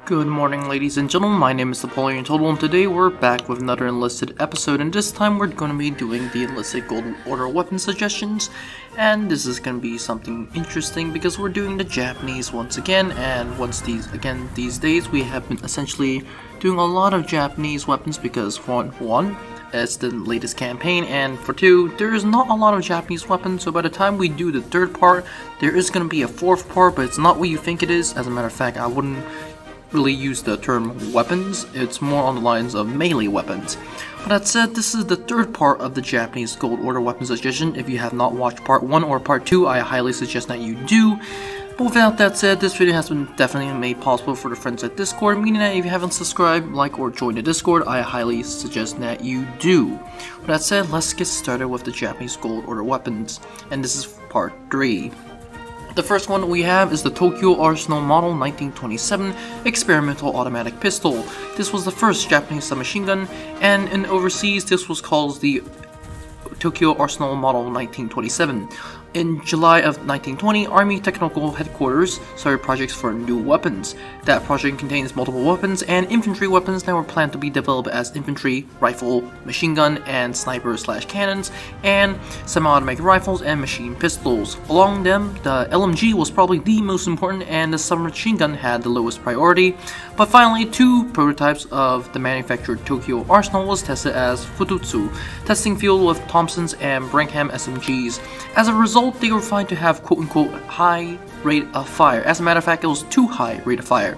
Good morning, ladies and gentlemen. My name is Napoleon and today we're back with another Enlisted episode, and this time we're going to be doing the Enlisted Gold Order weapon suggestions, and this is going to be something interesting because we're doing the Japanese once again, and these days we have been essentially doing a lot of Japanese weapons because for one, it's the latest campaign, and for two, there is not a lot of Japanese weapons, so by the time we do the third part, there is going to be a fourth part, but it's not what you think it is. As a matter of fact, I wouldn't really use the term weapons, it's more on the lines of melee weapons. But that said, this is the third part of the Japanese Gold Order weapon suggestion. If you have not watched part 1 or part 2, I highly suggest that you do. But without that said, this video has been definitely made possible for the friends at Discord, meaning that if you haven't subscribed, like, or joined the Discord, I highly suggest that you do. With that said, let's get started with the Japanese Gold Order weapons, and this is part 3. The first one we have is the Tokyo Arsenal Model 1927 Experimental Automatic Pistol. This was the first Japanese submachine gun, and in overseas this was called the Tokyo Arsenal Model 1927. In July of 1920, Army Technical Headquarters started projects for new weapons. That project contains multiple weapons and infantry weapons that were planned to be developed as infantry, rifle, machine gun, and sniper/cannons, and semi-automatic rifles and machine pistols. Along them, the LMG was probably the most important, and the submachine gun had the lowest priority. But finally, 2 prototypes of the manufactured Tokyo Arsenal was tested as Fututsu testing field with Thompson's and Brankham SMGs. As a result, they were found to have quote-unquote high rate of fire. As a matter of fact, it was too high rate of fire.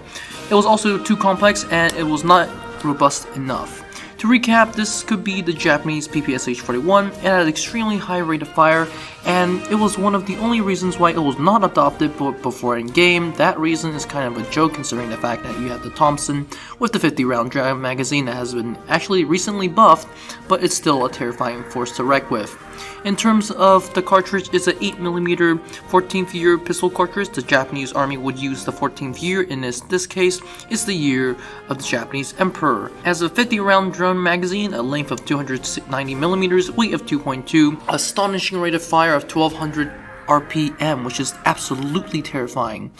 It was also too complex, and it was not robust enough. To recap, this could be the Japanese PPSH-41. It had an extremely high rate of fire, and it was one of the only reasons why it was not adopted before in game. That reason is kind of a joke considering the fact that you have the Thompson with the 50-round drive magazine that has been actually recently buffed, but it's still a terrifying force to wreck with. In terms of the cartridge, it's an 8mm 14th year pistol cartridge. The Japanese army would use the 14th year. In this case, it's the year of the Japanese emperor. As a 50-round drum magazine, a length of 290mm, weight of 2.2, astonishing rate of fire of 1200 RPM, which is absolutely terrifying.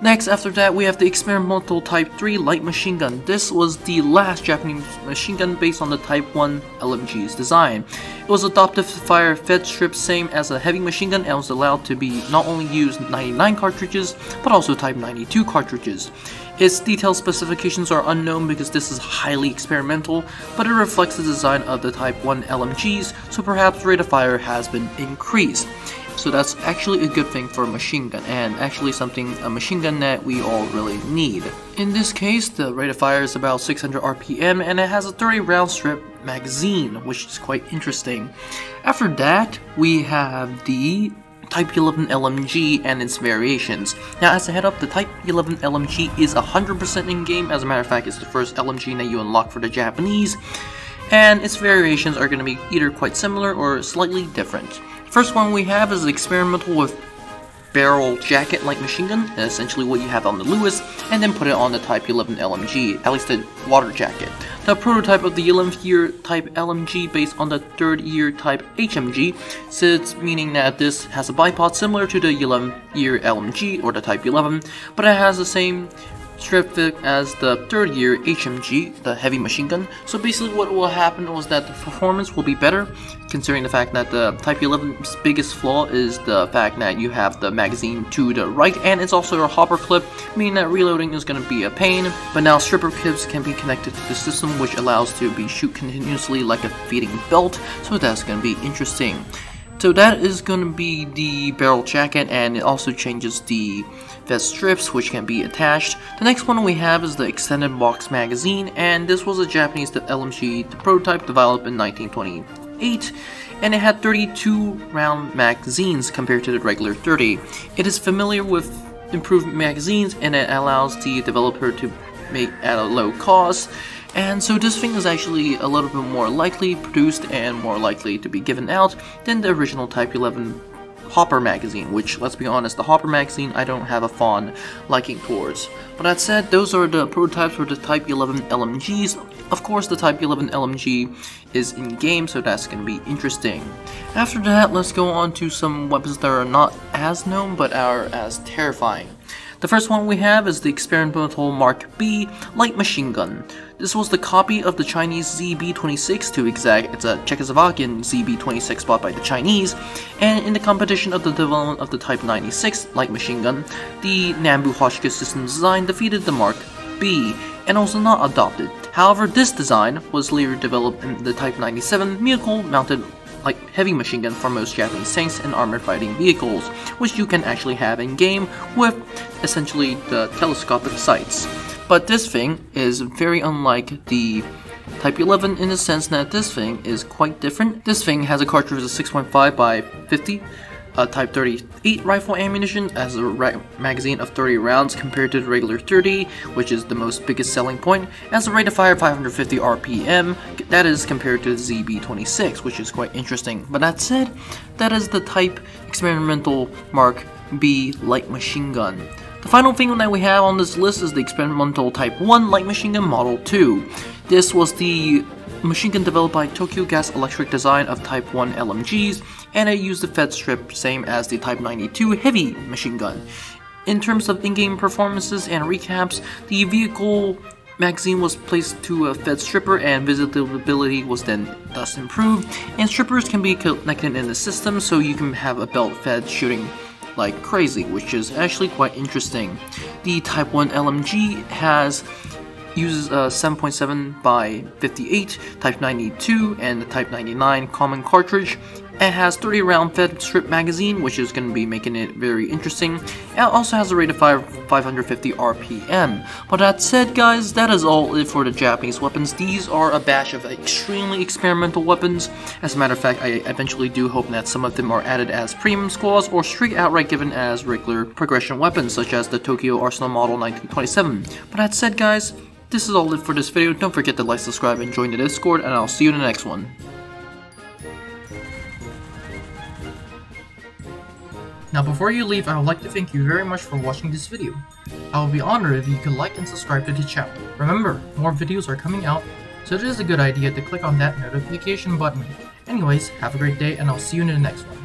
Next, after that, we have the experimental Type 3 light machine gun. This was the last Japanese machine gun based on the Type 1 LMG's design. It was adopted to fire fed strips same as a heavy machine gun, and was allowed to be not only use 99 cartridges, but also Type 92 cartridges. Its detailed specifications are unknown because this is highly experimental, but it reflects the design of the Type 1 LMGs, so perhaps rate of fire has been increased. So that's actually a good thing for a machine gun, and actually a machine gun that we all really need. In this case, the rate of fire is about 600 RPM, and it has a 30-round strip magazine, which is quite interesting. After that, we have the Type 11 LMG and its variations. Now, as a head up, the Type 11 LMG is 100% in-game. As a matter of fact, it's the first LMG that you unlock for the Japanese, and its variations are going to be either quite similar or slightly different. First one we have is experimental with barrel jacket like machine gun, essentially what you have on the Lewis, and then put it on the Type 11 LMG, at least the water jacket. The prototype of the 11th year Type LMG based on the 3rd year Type HMG, sits meaning that this has a bipod similar to the 11th year LMG or the Type 11, but it has the same strip fit as the 3rd year HMG, the heavy machine gun. So basically what will happen was that the performance will be better, considering the fact that the Type 11's biggest flaw is the fact that you have the magazine to the right, and it's also a hopper clip, meaning that reloading is going to be a pain. But now stripper clips can be connected to the system, which allows to be shoot continuously like a feeding belt, so that's going to be interesting. So that is going to be the barrel jacket, and it also changes the vest strips, which can be attached. The next one we have is the extended box magazine, and this was a Japanese LMG prototype developed in 1928, and it had 32 round magazines compared to the regular 30. It is familiar with improved magazines, and it allows the developer to make at a low cost. And so this thing is actually a little bit more likely produced and more likely to be given out than the original Type 11 Hopper magazine, which, let's be honest, the Hopper magazine I don't have a fond liking towards. But that said, those are the prototypes for the Type 11 LMGs. Of course, the Type 11 LMG is in-game, so that's going to be interesting. After that, let's go on to some weapons that are not as known, but are as terrifying. The first one we have is the experimental Mark B light machine gun. This was the copy of the Chinese ZB-26 to exact. It's a Czechoslovakian ZB-26 bought by the Chinese, and in the competition of the development of the Type 96 light machine gun, the Nambu Hotchkiss Systems design defeated the Mark B and was not adopted. However, this design was later developed in the Type 97 vehicle-mounted like heavy machine gun for most Japanese tanks and armored fighting vehicles, which you can actually have in game with essentially the telescopic sights. But this thing is very unlike the Type 11 in the sense that this thing is quite different. This thing has a cartridge of 6.5 by 50, a Type 38 rifle ammunition as a magazine of 30 rounds compared to the regular 30, which is the most biggest selling point, as a rate of fire of 550 RPM, that is compared to the ZB-26, which is quite interesting. But that said, that is the Type Experimental Mark B light machine gun. The final thing that we have on this list is the experimental Type 1 light machine gun Model 2. This was the machine gun developed by Tokyo Gas Electric design of Type 1 LMGs, and it used the fed strip same as the Type 92 heavy machine gun. In terms of in-game performances and recaps, the vehicle magazine was placed to a fed stripper and visibility was then thus improved, and strippers can be connected in the system so you can have a belt fed shooting like crazy, which is actually quite interesting. The Type 1 LMG uses a 7.7 by 58 Type 92 and the Type 99 common cartridge. It has 30 round fed strip magazine, which is going to be making it very interesting. It also has a rate of fire of 550 RPM. But that said, guys, that is all it for the Japanese weapons. These are a batch of extremely experimental weapons. As a matter of fact, I eventually do hope that some of them are added as premium squads or straight outright given as regular progression weapons, such as the Tokyo Arsenal Model 1927. But that said, guys, this is all it for this video. Don't forget to like, subscribe, and join the Discord, and I'll see you in the next one. Now before you leave, I would like to thank you very much for watching this video. I would be honored if you could like and subscribe to the channel. Remember, more videos are coming out, so it is a good idea to click on that notification button. Anyways, have a great day, and I'll see you in the next one.